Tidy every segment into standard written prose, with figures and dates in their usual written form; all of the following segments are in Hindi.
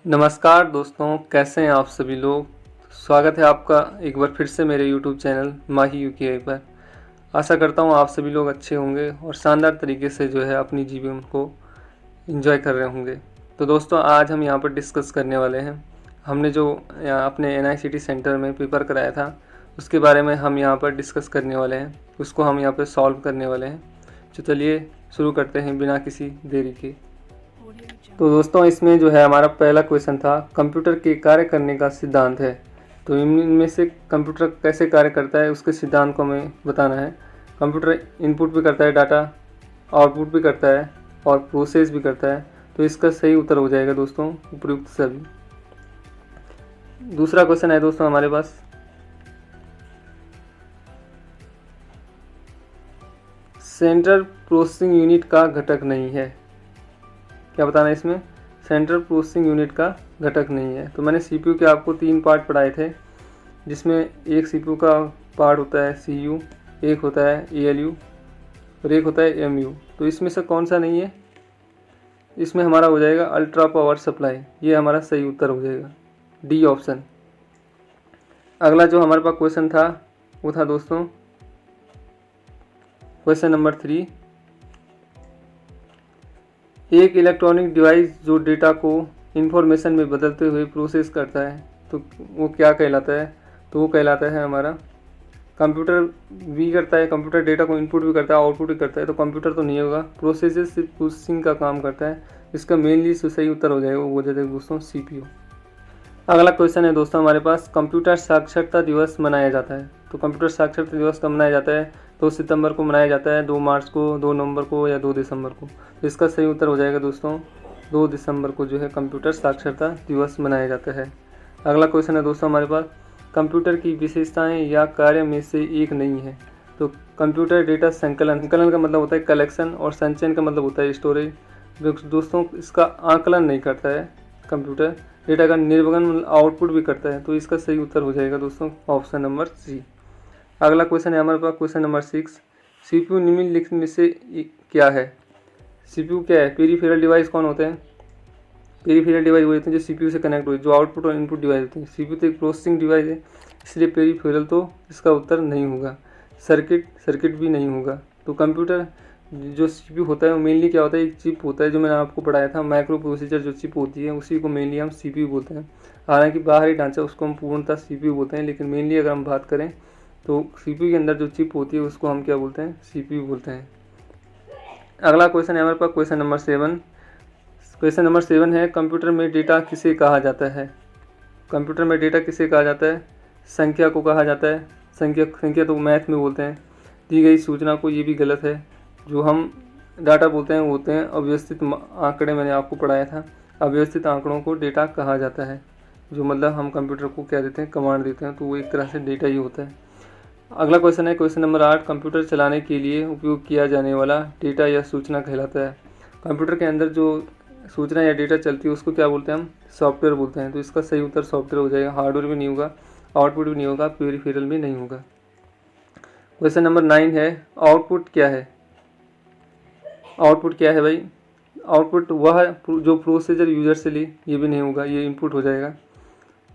नमस्कार दोस्तों, कैसे हैं आप सभी लोग। स्वागत है आपका एक बार फिर से मेरे YouTube चैनल माही यूकेआई पर। आशा करता हूं आप सभी लोग अच्छे होंगे और शानदार तरीके से जो है अपनी जीवन को एंजॉय कर रहे होंगे। तो दोस्तों, आज हम यहां पर डिस्कस करने वाले हैं, हमने जो अपने NICT सेंटर में पेपर कराया था उसके बारे में हम यहां पर डिस्कस करने वाले हैं, उसको हम यहां पर सॉल्व करने वाले हैं। तो चलिए शुरू करते हैं बिना किसी देरी के। तो दोस्तों, इसमें जो है हमारा पहला क्वेश्चन था, कंप्यूटर के कार्य करने का सिद्धांत है। तो इनमें से कंप्यूटर कैसे कार्य करता है उसके सिद्धांत को हमें बताना है। कंप्यूटर इनपुट भी करता है डाटा, आउटपुट भी करता है और प्रोसेस भी करता है। तो इसका सही उत्तर हो जाएगा दोस्तों उपयुक्त सभी। दूसरा क्वेश्चन है दोस्तों हमारे पास, सेंट्रल प्रोसेसिंग यूनिट का घटक नहीं है। क्या बताना है इसमें? सेंट्रल प्रोसेसिंग यूनिट का घटक नहीं है। तो मैंने CPU के आपको 3 पार्ट पढ़ाए थे, जिसमें एक CPU का पार्ट होता है CU, एक होता है ALU और एक होता है MU। तो इसमें से कौन सा नहीं है? इसमें हमारा हो जाएगा अल्ट्रा पावर सप्लाई। ये हमारा सही उत्तर हो जाएगा, D ऑप्शन। अगला जो हमारे पास क्वेश्चन था वो था दोस्तों क्वेश्चन नंबर 3। एक इलेक्ट्रॉनिक डिवाइस जो डेटा को इंफॉर्मेशन में बदलते हुए प्रोसेस करता है, तो वो क्या कहलाता है? तो वो कहलाता है हमारा कंप्यूटर। भी करता है कंप्यूटर, डेटा को इनपुट भी करता है, आउटपुट भी करता है। तो कंप्यूटर तो नहीं होगा, प्रोसेसर सिर्फ प्रोसेसिंग का काम करता है। इसका मेनली सही उत्तर हो जाएगा, वो हो जाएगा दोस्तों CPU। अगला क्वेश्चन है दोस्तों हमारे पास, कंप्यूटर साक्षरता दिवस मनाया जाता है। तो कंप्यूटर साक्षरता दिवस कब मनाया जाता है? 2 सितंबर को मनाया जाता है, 2 मार्च को, 2 नवंबर को या 2 दिसंबर को। तो इसका सही उत्तर हो जाएगा दोस्तों 2 दिसंबर को जो है कंप्यूटर साक्षरता दिवस मनाया जाता है। अगला क्वेश्चन है दोस्तों हमारे पास, कंप्यूटर की विशेषताएं या कार्य में से एक नहीं है। तो कंप्यूटर डेटा संकलन का मतलब होता है कलेक्शन और संचयन का मतलब होता है स्टोरेज। दोस्तों, इसका आकलन नहीं करता है कंप्यूटर, डेटा का निर्गमन आउटपुट भी करता है। तो इसका सही उत्तर हो जाएगा दोस्तों ऑप्शन नंबर C। अगला क्वेश्चन है हमारे पास क्वेश्चन नंबर 6, CPU निम्नलिखित में से क्या है? CPU क्या है? पेरीफेरल डिवाइस कौन होते हैं? पेरीफेरल डिवाइस वो होते हैं जो CPU से कनेक्ट हुए, जो आउटपुट और इनपुट डिवाइस होते हैं। CPU तो एक प्रोसेसिंग डिवाइस है, इसलिए पेरीफेरल तो इसका उत्तर नहीं होगा। सर्किट भी नहीं होगा। तो कंप्यूटर जो CPU होता है वो मेनली क्या होता है? एक चिप होता है, जो मैंने आपको पढ़ाया था, माइक्रो प्रोसेसर जो चिप होती है उसी को मेनली हम CPU बोलते हैं। हालांकि बाहरी ढांचा उसको हम पूर्णतः CPU बोलते हैं, लेकिन मेनली अगर हम बात करें तो CPU के अंदर जो चिप होती है उसको हम क्या बोलते हैं? CPU बोलते हैं। अगला क्वेश्चन है हमारे पास क्वेश्चन नंबर 7। क्वेश्चन नंबर 7 है, कंप्यूटर में डेटा किसे कहा जाता है? कंप्यूटर में डेटा किसे कहा जाता है? संख्या को कहा जाता है। संख्या तो मैथ में बोलते हैं। दी गई सूचना को, ये भी गलत है। जो हम डाटा बोलते हैं वो होते हैं अव्यवस्थित आंकड़े, मैंने आपको पढ़ाया था। अव्यवस्थित आंकड़ों को डेटा कहा जाता है, जो मतलब हम कंप्यूटर को क्या देते हैं? कमांड देते हैं, तो वो एक तरह से डेटा ही होता है। अगला क्वेश्चन है क्वेश्चन नंबर 8, कंप्यूटर चलाने के लिए उपयोग किया जाने वाला डेटा या सूचना कहलाता है। कंप्यूटर के अंदर जो सूचना या डेटा चलती है उसको क्या बोलते हैं? हम सॉफ्टवेयर बोलते हैं। तो इसका सही उत्तर सॉफ्टवेयर हो जाएगा। हार्डवेयर भी नहीं होगा, आउटपुट भी नहीं होगा, पेरिफेरल भी नहीं होगा। क्वेश्चन नंबर 9 है, आउटपुट क्या है? आउटपुट क्या है भाई? आउटपुट वह जो प्रोसेसर यूजर से ले, ये भी नहीं होगा, ये इनपुट हो जाएगा।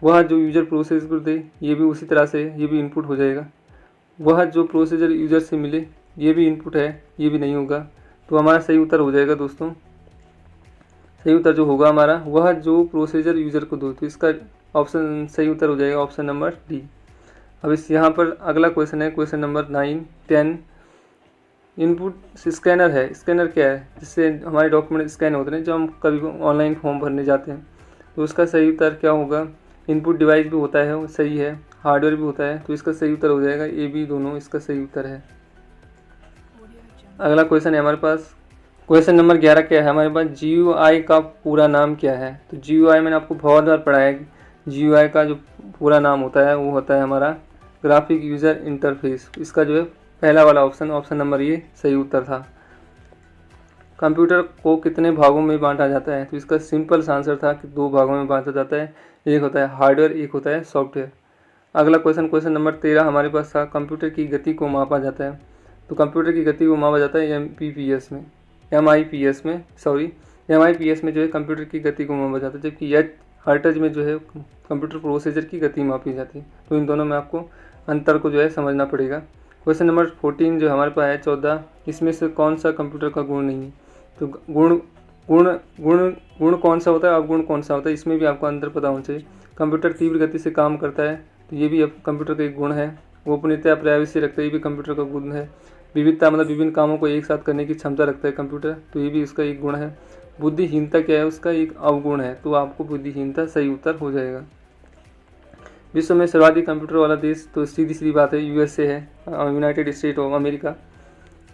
वह जो यूजर प्रोसेस कर दे, ये भी उसी तरह से, ये भी इनपुट हो जाएगा। वह जो प्रोसेसर यूजर से मिले, ये भी इनपुट है, ये भी नहीं होगा। तो हमारा सही उत्तर हो जाएगा दोस्तों, सही उत्तर जो होगा हमारा, वह जो प्रोसेसर यूजर को दो। तो इसका ऑप्शन सही उत्तर हो जाएगा ऑप्शन नंबर D। अब इस यहाँ पर अगला क्वेश्चन है क्वेश्चन नंबर 9, 10, इनपुट स्कैनर है। स्कैनर क्या है? जिससे हमारे डॉक्यूमेंट स्कैन होते हैं, जो हम कभी ऑनलाइन फॉर्म भरने जाते हैं। तो उसका सही उत्तर क्या होगा? इनपुट डिवाइस भी होता है, वो सही है, हार्डवेयर भी होता है। तो इसका सही उत्तर हो जाएगा A, B दोनों इसका सही उत्तर है। अगला क्वेश्चन है हमारे पास क्वेश्चन नंबर 11 क्या है हमारे पास? GUI का पूरा नाम क्या है? तो GUI मैंने आपको बहुत बार पढ़ाया है। GUI का जो पूरा नाम होता है वो होता है हमारा ग्राफिक यूज़र इंटरफेस। इसका जो है पहला वाला ऑप्शन नंबर ये सही उत्तर था। कंप्यूटर को कितने भागों में बांटा जाता है? तो इसका सिंपल सा आंसर था कि 2 भागों में बांटा जाता है। एक होता है हार्डवेयर, एक होता है सॉफ्टवेयर। अगला क्वेश्चन नंबर 13 हमारे पास था, कंप्यूटर की गति को मापा जाता है। तो कंप्यूटर की गति को मापा जाता है MIPS में जो है कंप्यूटर की गति को मापा जाता है। जबकि हर्ट्ज में जो है कंप्यूटर प्रोसेसर की गति मापी जाती है। तो इन दोनों में आपको अंतर को जो है समझना पड़ेगा। क्वेश्चन नंबर 14 जो हमारे पास है 14, इसमें से कौन सा कंप्यूटर का गुण नहीं है? तो गुण गुण गुण गुण कौन सा होता है, अवगुण कौन सा होता है, इसमें भी आपको अंतर पता होना चाहिए। कंप्यूटर तीव्र गति से काम करता है, तो ये भी अब कंप्यूटर का एक गुण है। गोपनीयता प्राइवेसी रखता है, ये भी कंप्यूटर का गुण है। विविधता मतलब विभिन्न कामों को एक साथ करने की क्षमता रखता है कंप्यूटर, तो ये भी उसका एक गुण है। बुद्धिहीनता क्या है, उसका एक अवगुण है, तो आपको बुद्धिहीनता सही उत्तर हो जाएगा। विश्व में सर्वाधिक कंप्यूटर वाला देश, तो सीधी सी बात है यूएसए है, यूनाइटेड स्टेट ऑफ अमेरिका।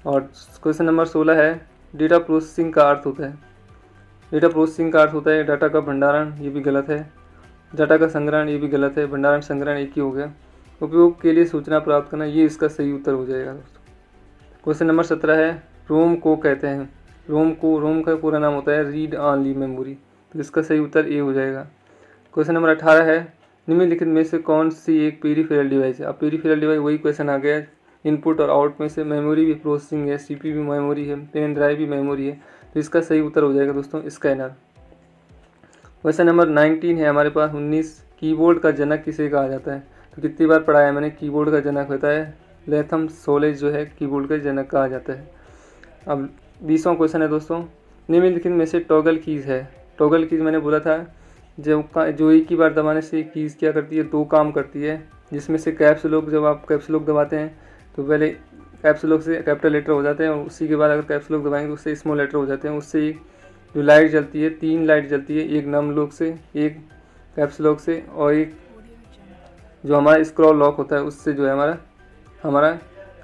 और क्वेश्चन नंबर 16 है, डेटा प्रोसेसिंग का अर्थ होता है। डेटा प्रोसेसिंग का अर्थ होता है डाटा का भंडारण, ये भी गलत है। डाटा का संग्रहण, ये भी गलत है। भंडारण संग्रहण एक ही हो गया। उपयोग के लिए सूचना प्राप्त करना, ये इसका सही उत्तर हो जाएगा दोस्तों। क्वेश्चन नंबर 17 है, रोम को कहते हैं। रोम का पूरा नाम होता है रीड ऑनली मेमोरी, तो इसका सही उत्तर ए हो जाएगा। क्वेश्चन नंबर 18 है, निम्नलिखित में से कौन सी एक पेरिफेरल डिवाइस है? अब पेरिफेरल डिवाइस वही क्वेश्चन आ गया है, इनपुट और आउट में से मेमोरी भी प्रोसेसिंग है, सीपीयू भी मेमोरी है, पेन ड्राइव भी मेमोरी है, तो इसका सही उत्तर हो जाएगा दोस्तों स्कैनर। क्वेश्चन नंबर 19 है हमारे पास 19, कीबोर्ड का जनक किसे कहा जाता है? तो कितनी बार पढ़ा है मैंने, कीबोर्ड का जनक होता है लेथम सोलेज, जो है कीबोर्ड का जनक कहा जाता है। अब 20वां क्वेश्चन है दोस्तों, निम्नलिखित में से टॉगल कीज़ है। टॉगल कीज़ मैंने बोला था जो एक ही बार दबाने से कीज़ क्या करती है, दो काम करती है, जिसमें से कैप्स लॉक, जब आप कैप्स लॉक दबाते हैं तो पहले कैप्स लॉक से कैपिटल लेटर हो जाते हैं, और उसी के बाद अगर कैप्स लॉक दबाएंगे तो उससे स्मॉल लेटर हो जाते हैं। उससे जो लाइट जलती है, 3 लाइट जलती है, एक नम लॉक से, एक कैप्स लॉक से, और एक जो हमारा स्क्रॉल लॉक होता है उससे जो है हमारा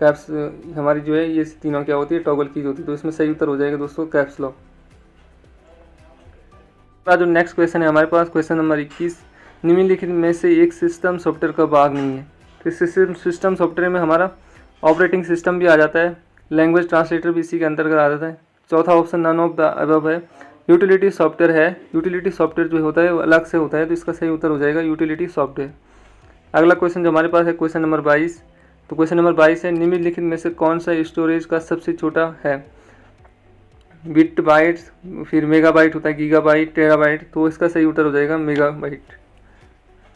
कैप्स हमारी जो है ये तीनों क्या होती है, टॉगल कीज होती है। तो इसमें सही उत्तर हो जाएगा दोस्तों कैप्स लॉक। जो नेक्स्ट क्वेश्चन है हमारे पास क्वेश्चन नंबर 21, निम्नलिखित में से एक सिस्टम सॉफ्टवेयर का भाग नहीं है। तो सिस्टम सॉफ्टवेयर में हमारा ऑपरेटिंग सिस्टम भी आ जाता है, लैंग्वेज ट्रांसलेटर भी इसी के अंतर्गत आ जाता है। चौथा option none of the above है। यूटिलिटी सॉफ्टवेयर है, यूटिलिटी सॉफ्टवेयर जो होता है वो अलग से होता है, तो इसका सही उत्तर हो जाएगा यूटिलिटी सॉफ्टवेयर। अगला क्वेश्चन जो हमारे पास है क्वेश्चन नंबर 22, तो क्वेश्चन नंबर 22 है, निम्नलिखित में से कौन सा स्टोरेज का सबसे छोटा है? बिट बाइट, फिर मेगाबाइट होता है, गीगाबाइट, टेराबाइट, तो इसका सही उत्तर हो जाएगा मेगाबाइट।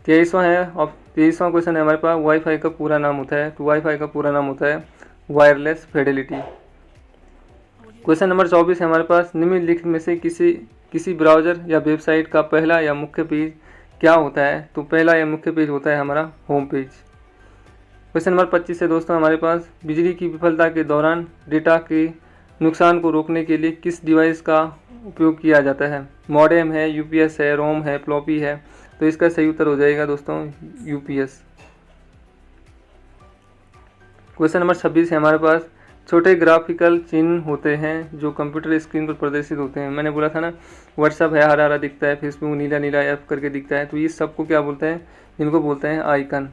23वां है, और 23वां क्वेश्चन है हमारे पास, वाईफाई का पूरा नाम होता है। तो वाईफाई का पूरा नाम होता है वायरलेस फिडेलिटी। क्वेश्चन नंबर 24 है हमारे पास, निम्नलिखित में से किसी ब्राउज़र या वेबसाइट का पहला या मुख्य पेज क्या होता है? तो पहला या मुख्य पेज होता है हमारा होम पेज। क्वेश्चन नंबर 25 है दोस्तों हमारे पास, बिजली की विफलता के दौरान डेटा के नुकसान को रोकने के लिए किस डिवाइस का उपयोग किया जाता है? मॉडेम है, यूपीएस है, रोम है, फ्लॉपी है, तो इसका सही उत्तर हो जाएगा दोस्तों यूपीएस। क्वेश्चन नंबर 26 है हमारे पास, छोटे ग्राफिकल चिन्ह होते हैं जो कंप्यूटर स्क्रीन पर प्रदर्शित होते हैं। मैंने बोला था ना, व्हाट्सअप है हरा हरा दिखता है, फेसबुक नीला नीला एफ करके दिखता है, तो ये सबको क्या बोलते हैं? इनको बोलते हैं आइकन।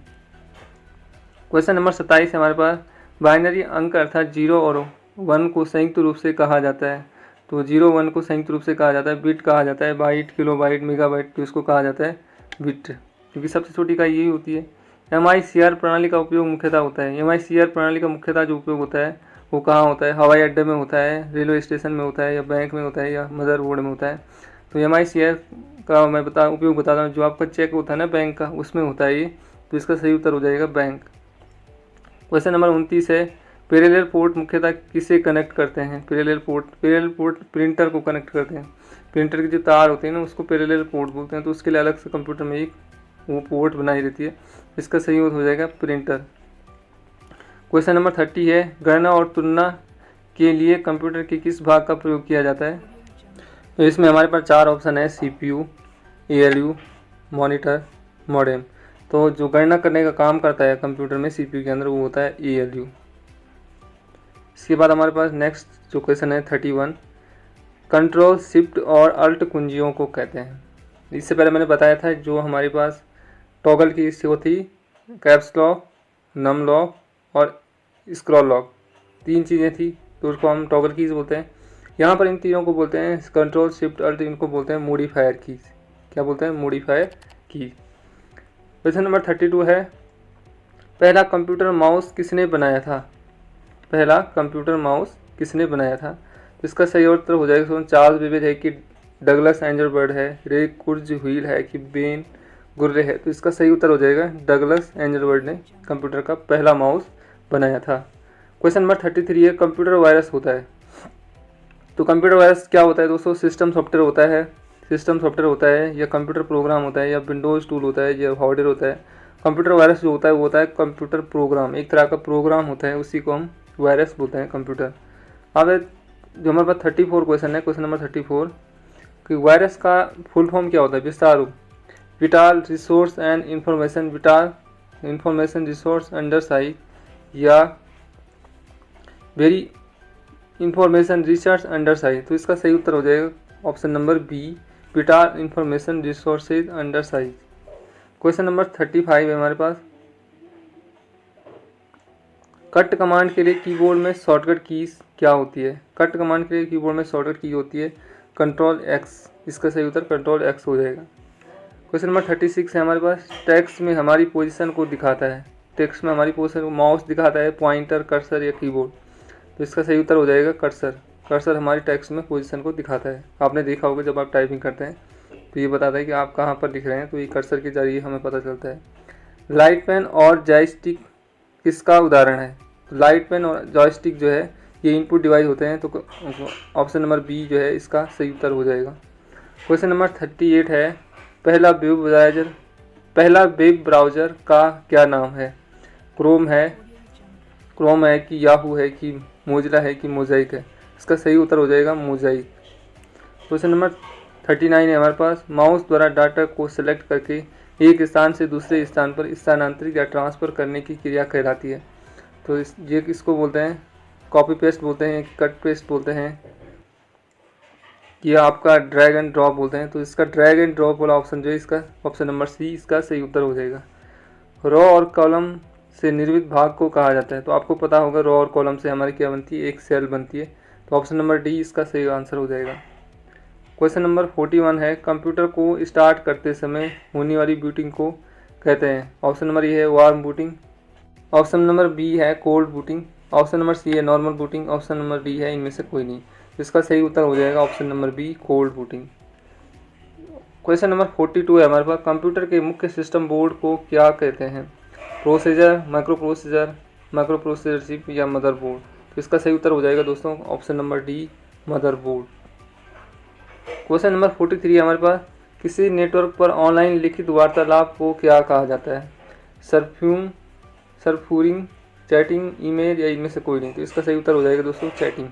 क्वेश्चन नंबर 27 है हमारे पास, बाइनरी अंक अर्थात 0 और 1 को संयुक्त रूप से कहा जाता है। तो 0 1 को संयुक्त रूप से कहा जाता है, बिट कहा जाता है, बाइट, किलोबाइट, मेगाबाइट, तो इसको कहा जाता है बिट, क्योंकि सबसे छोटी इकाई यही होती है। MICR प्रणाली का उपयोग मुख्यतः होता है। MICR प्रणाली का मुख्यतः जो उपयोग होता है वो कहाँ होता है? हवाई अड्डे में होता है, रेलवे स्टेशन में होता है, या बैंक में होता है, या मदरबोर्ड में होता है। तो MICR का मैं उपयोग बताता हूँ, जो आपका चेक होता है ना बैंक का, उसमें होता है ये, तो इसका सही उत्तर हो जाएगा बैंक। क्वेश्चन नंबर 29 है, पैरेलल पोर्ट मुख्यतः किसे कनेक्ट करते हैं? पैरेलल पोर्ट प्रिंटर को कनेक्ट करते हैं। प्रिंटर की जो तार होती है ना उसको पैरेलल पोर्ट बोलते हैं, तो उसके लिए अलग से कंप्यूटर में एक वो पोर्ट बनाई रहती है, इसका सही हो जाएगा प्रिंटर। क्वेश्चन नंबर 30 है, गणना और तुलना के लिए कंप्यूटर के किस भाग का प्रयोग किया जाता है? तो इसमें हमारे पास 4 ऑप्शन है, CPU, ALU, मॉनिटर, मॉडेम। तो जो गणना करने का काम करता है कंप्यूटर में CPU के अंदर वो होता है ALU। इसके बाद हमारे पास नेक्स्ट जो क्वेश्चन है 31, कंट्रोल शिफ्ट और अल्ट कुंजियों को कहते हैं। इससे पहले मैंने बताया था जो हमारे पास टॉगल की वो थी, कैप्स लॉक, नम लॉक और स्क्रॉल लॉक, 3 चीज़ें थी, तो उसको हम टॉगल कीज बोलते हैं। यहाँ पर इन तीनों को बोलते हैं कंट्रोल शिफ्ट अल्ट, इनको बोलते हैं मॉडिफायर कीज। क्या बोलते हैं? Modifier keys. क्वेश्चन नंबर 32 है, पहला कंप्यूटर माउस किसने बनाया था? पहला कंप्यूटर माउस किसने बनाया था? तो इसका सही उत्तर हो जाएगा चार्ल्स बेबेज डगलस एंजर बर्ड है, रे कुर्ज व्हील है कि बेन गुर्रे है। तो इसका सही उत्तर हो जाएगा डगलस एंजर बर्ड ने कंप्यूटर का पहला माउस बनाया था। क्वेश्चन नंबर 33 है, कंप्यूटर वायरस होता है। तो कंप्यूटर वायरस क्या होता है दोस्तों? सिस्टम सॉफ्टवेयर होता है, सिस्टम सॉफ्टवेयर होता है, या कंप्यूटर प्रोग्राम होता है, या विंडोज़ टूल होता है, या हार्डवेयर होता है। कंप्यूटर वायरस जो होता है वो होता है कंप्यूटर प्रोग्राम, एक तरह का प्रोग्राम होता है, उसी को हम वायरस बोलते हैं कंप्यूटर। अब जो हमारे पास 34 क्वेश्चन है, क्वेश्चन नंबर 34 कि वायरस का फुल फॉर्म क्या होता है? विस्तार रूप vital resource and information, vital information resource under siege, या very information research under siege. तो इसका सही उत्तर हो जाएगा option number B, vital information resources under siege. Question number 35 है हमारे पास, कट कमांड के लिए कीबोर्ड में शॉर्टकट कीज क्या होती है? कट कमांड के लिए कीबोर्ड में शॉर्टकट की होती है कंट्रोल एक्स। इसका सही उत्तर कंट्रोल एक्स हो जाएगा। क्वेश्चन नंबर 36 है हमारे पास, टेक्स्ट में हमारी पोजीशन को दिखाता है। टेक्स्ट में हमारी पोजीशन को माउस दिखाता है, पॉइंटर, कर्सर या कीबोर्ड। तो इसका सही उत्तर हो जाएगा कर्सर। कर्सर हमारी टेक्स्ट में पोजीशन को दिखाता है। आपने देखा होगा जब आप टाइपिंग करते हैं तो ये बताता है कि आप कहाँ पर लिख रहे हैं, तो ये कर्सर के जरिए हमें पता चलता है। लाइट पेन और जॉयस्टिक किसका उदाहरण है? तो लाइट पेन और जॉयस्टिक जो है ये इनपुट डिवाइस होते हैं, तो ऑप्शन नंबर बी जो है इसका सही उत्तर हो जाएगा। क्वेश्चन नंबर 38 है, पहला वेब ब्राउज़र का क्या नाम है? क्रोम है कि याहू है कि मोजिला है कि मोज़ाइक है? इसका सही उत्तर हो जाएगा मोज़ाइक। क्वेश्चन नंबर 39 है हमारे पास, माउस द्वारा डाटा को सिलेक्ट करके एक स्थान से दूसरे स्थान पर स्थानांतरित या ट्रांसफ़र करने की क्रिया कहलाती है। तो ये किसको बोलते हैं? कॉपी पेस्ट बोलते हैं, कट पेस्ट बोलते हैं, ये आपका ड्रैग एंड ड्रॉप बोलते हैं। तो इसका ड्रैग एंड ड्रॉप वाला ऑप्शन जो है इसका ऑप्शन नंबर सी इसका सही उत्तर हो जाएगा। रो और कॉलम से निर्मित भाग को कहा जाता है। तो आपको पता होगा रो और कॉलम से हमारी क्या बनती है? एक सेल बनती है। तो ऑप्शन नंबर डी इसका सही आंसर हो जाएगा। क्वेश्चन नंबर 41 है, कंप्यूटर को स्टार्ट करते समय होने वाली बूटिंग को कहते हैं। ऑप्शन नंबर ए है warm booting, option number B है cold booting, option number C है normal booting, option number D है इनमें से कोई नहीं। इसका सही उत्तर हो जाएगा option number B cold booting. Question number 42 है हमारे पास, कंप्यूटर के मुख्य सिस्टम बोर्ड को क्या कहते हैं? प्रोसेसर, माइक्रो प्रोसेसर चिप या मदरबोर्ड? तो इसका सही उत्तर हो जाएगा दोस्तों option number D motherboard. Question number 43 है हमारे पास, किसी नेटवर्क पर ऑनलाइन लिखित वार्तालाप को क्या कहा जाता है? सरफूरिंग, चैटिंग, ईमेल या इनमें से कोई नहीं। तो इसका सही उत्तर हो जाएगा दोस्तों चैटिंग।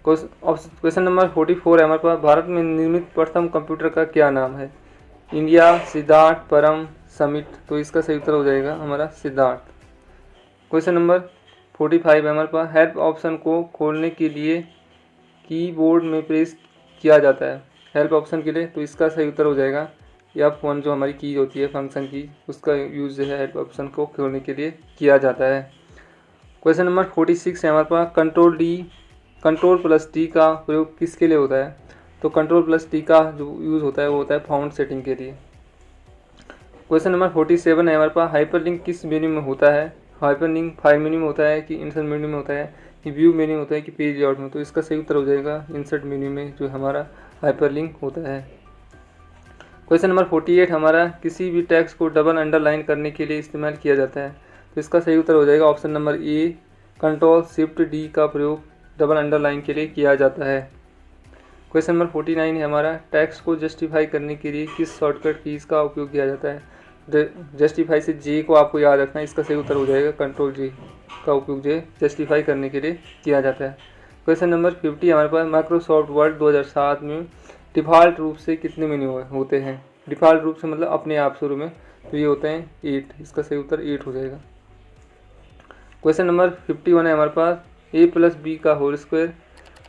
क्वेश्चन नंबर 44 है हमारे पास, भारत में निर्मित प्रथम कंप्यूटर का क्या नाम है? इंडिया, सिद्धार्थ, परम, समिट। तो इसका सही उत्तर हो जाएगा हमारा सिद्धार्थ। क्वेश्चन नंबर 45 है हमारे पास, हेल्प ऑप्शन को खोलने के लिए कीबोर्ड में प्रेस किया जाता है। हेल्प ऑप्शन के लिए तो इसका सही उत्तर हो जाएगा F1 जो हमारी कीज होती है फंक्शन की, उसका यूज़ जो है हेल्प ऑप्शन को खोलने के लिए किया जाता है। क्वेश्चन नंबर 46 है हमारे पास, कंट्रोल प्लस टी का प्रयोग किसके लिए होता है? तो कंट्रोल प्लस टी का जो यूज़ होता है वो होता है फाउंड सेटिंग के लिए। क्वेश्चन नंबर 47 है हमारे पास, हाइपरलिंक किस मेन्यू में होता है? हाइपरलिंक फाइल मेन्यू में होता है कि इंसर्ट मेन्यू में होता है कि व्यू मेन्यू होता है कि पेज लेआउट में? तो इसका सही उत्तर हो जाएगा इंसर्ट मेन्यू में जो हमारा हाइपरलिंक होता है। क्वेश्चन नंबर 48 हमारा, किसी भी टेक्स्ट को डबल अंडरलाइन करने के लिए इस्तेमाल किया जाता है। तो इसका सही उत्तर हो जाएगा ऑप्शन नंबर ए, कंट्रोल शिफ्ट डी का प्रयोग डबल अंडरलाइन के लिए किया जाता है। क्वेश्चन नंबर 49 है हमारा, टेक्स्ट को जस्टिफाई करने के लिए किस शॉर्टकट कीज का उपयोग किया जाता है? जस्टिफाई से जे को आपको याद रखना है, इसका सही उत्तर हो जाएगा कंट्रोल जे का उपयोग जो जस्टिफाई करने के लिए किया जाता है। क्वेश्चन नंबर 50 हमारे पास, माइक्रोसॉफ्ट वर्ड 2007 में डिफ़ॉल्ट रूप से कितने मेन्यू होते हैं? डिफ़ॉल्ट रूप से मतलब अपने आप शुरू में, तो ये होते हैं 8। इसका सही उत्तर 8 हो जाएगा। क्वेश्चन नंबर 51 है हमारे पास, a+b का होल स्क्वायर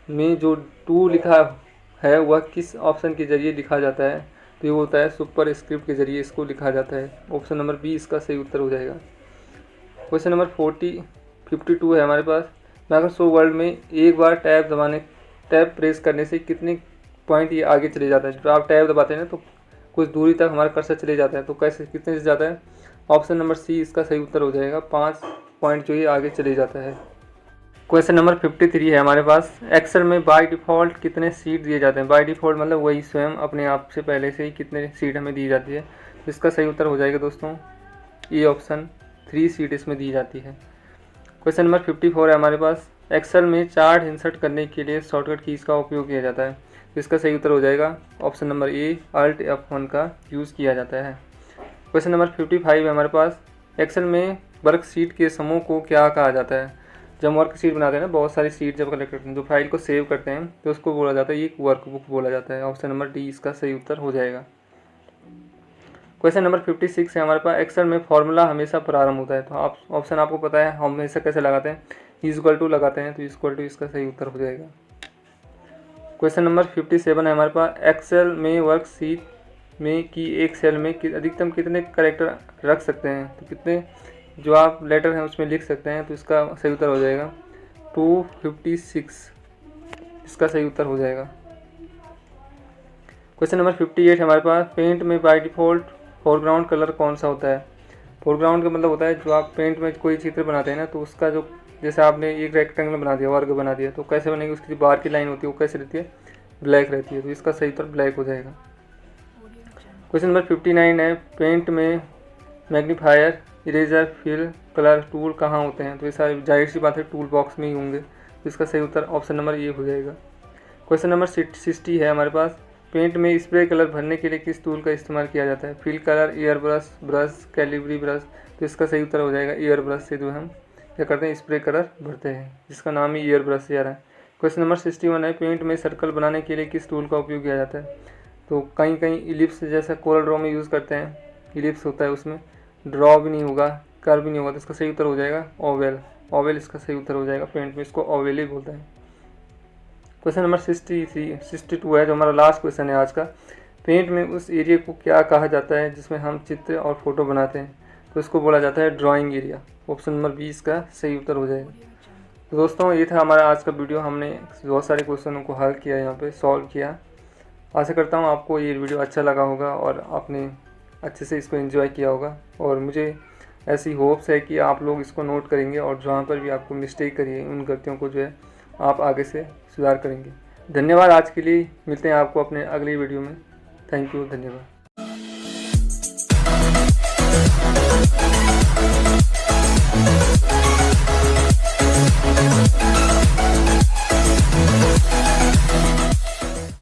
में जो 2 लिखा है वह किस ऑप्शन के जरिए लिखा जाता है? तो ये होता है सुपर स्क्रिप्ट के जरिए इसको लिखा जाता है। ऑप्शन नंबर बी इसका सही उत्तर हो जाएगा। क्वेश्चन नंबर 52 है हमारे पास, माइक्रोसॉफ्ट वर्ड में एक बार टैब प्रेस करने से कितने पॉइंट ये आगे चले जाता है? जब आप टैब दबाते हैं ना तो कुछ दूरी तक हमारा कर्सर चले जाता है, तो कैसे कितने से जाता है? ऑप्शन नंबर सी इसका सही उत्तर हो जाएगा 5 पॉइंट जो ये आगे चले जाता है। क्वेश्चन नंबर 53 है हमारे पास। एक्सेल में बाय डिफ़ॉल्ट कितने सीट दिए जाते हैं? बाय डिफ़ॉल्ट मतलब वही स्वयं अपने आप से पहले से ही कितने सीट हमें दी जाती है। इसका सही उत्तर हो जाएगा दोस्तों ये ऑप्शन 3 सीट इसमें दी जाती है। क्वेश्चन नंबर 54 है हमारे पास। एक्सेल में चार्ट इंसर्ट करने के लिए शॉर्टकट कीज़ का उपयोग किया जाता है। इसका सही उत्तर हो जाएगा ऑप्शन नंबर ए, Alt F1 का यूज़ किया जाता है। क्वेश्चन नंबर 55 है हमारे पास। एक्सेल में वर्कशीट के समूह को क्या कहा जाता है? जब वर्कशीट बनाते हैं ना, बहुत सारी सीट जब कलेक्ट करते हैं, जो फाइल को सेव करते हैं, तो उसको बोला जाता है, ये वर्कबुक बोला जाता है। ऑप्शन नंबर डी इसका सही उत्तर हो जाएगा। क्वेश्चन नंबर 56 है हमारे पास। एक्सेल में फॉर्मूला हमेशा प्रारंभ होता है, तो आप ऑप्शन आपको पता है हम हमेशा कैसे लगाते हैं, इक्वल टू लगाते हैं, तो इक्वल टू इसका सही उत्तर हो जाएगा। क्वेश्चन नंबर 57 है हमारे पास। एक्सेल में वर्कशीट में की एक सेल में अधिकतम कितने कैरेक्टर रख सकते हैं? तो कितने जो आप लेटर हैं उसमें लिख सकते हैं, तो इसका सही उत्तर हो जाएगा 256, इसका सही उत्तर हो जाएगा। क्वेश्चन नंबर 58 हमारे पास। पेंट में बाय डिफ़ॉल्ट फोरग्राउंड कलर कौन सा होता है? फोरग्राउंड का मतलब होता है जो आप पेंट में कोई चित्र बनाते हैं ना, तो उसका जो जैसे आपने एक रेक्टेंगल बना दिया, वर्ग बना दिया, तो कैसे बनेगी, उसकी जो बाहर की लाइन होती है वो कैसे रहती है, ब्लैक रहती है, तो इसका सही उत्तर ब्लैक हो जाएगा। क्वेश्चन नंबर 59 है। पेंट में magnifier, eraser, fill, colour tool कहाँ होते हैं? तो ये सारी जाहिर सी बात है टूल बॉक्स में ही होंगे, तो इसका सही उत्तर ऑप्शन नंबर ए हो जाएगा। क्वेश्चन नंबर 60 है हमारे पास। पेंट में स्प्रे कलर भरने के लिए किस टूल का इस्तेमाल किया जाता है? Fill colour, air brush, brush, Calibri brush, तो इसका सही उत्तर हो जाएगा एयर ब्रश से जो हम क्या करते हैं, स्प्रे कलर भरते हैं, जिसका नाम ही एयर ब्रश से आ रहा है। क्वेश्चन नंबर 61 है। पेंट में सर्कल बनाने के लिए किस टूल का उपयोग किया जाता है? तो कहीं कहीं इलिप्स, जैसा कोरल ड्रॉ में यूज़ करते हैं, इलिप्स होता है, उसमें ड्रॉ भी नहीं होगा, कर भी नहीं होगा, तो इसका सही उत्तर हो जाएगा ओवेल। ओवेल इसका सही उत्तर हो जाएगा। पेंट में इसको ओवेल ही बोलते हैं। क्वेश्चन नंबर 62 है जो हमारा लास्ट क्वेश्चन है आज का। पेंट में उस एरिया को क्या कहा जाता है जिसमें हम चित्र और फोटो बनाते हैं? तो इसको बोला जाता है ड्राइंग एरिया। ऑप्शन नंबर 20 का सही उत्तर हो जाएगा। तो दोस्तों ये था हमारा आज का वीडियो। हमने बहुत सारे क्वेश्चनों को हल किया, यहाँ पे सॉल्व किया। आशा करता हूँ आपको ये वीडियो अच्छा लगा होगा और आपने अच्छे से इसको एंजॉय किया होगा, और मुझे ऐसी होप्स है कि आप लोग इसको नोट करेंगे और जहाँ पर भी आपको मिस्टेक करिए उन गलतियों को जो है आप आगे से सुधार करेंगे। धन्यवाद आज के लिए। मिलते हैं आपको अपने अगली वीडियो में। थैंक यू, धन्यवाद।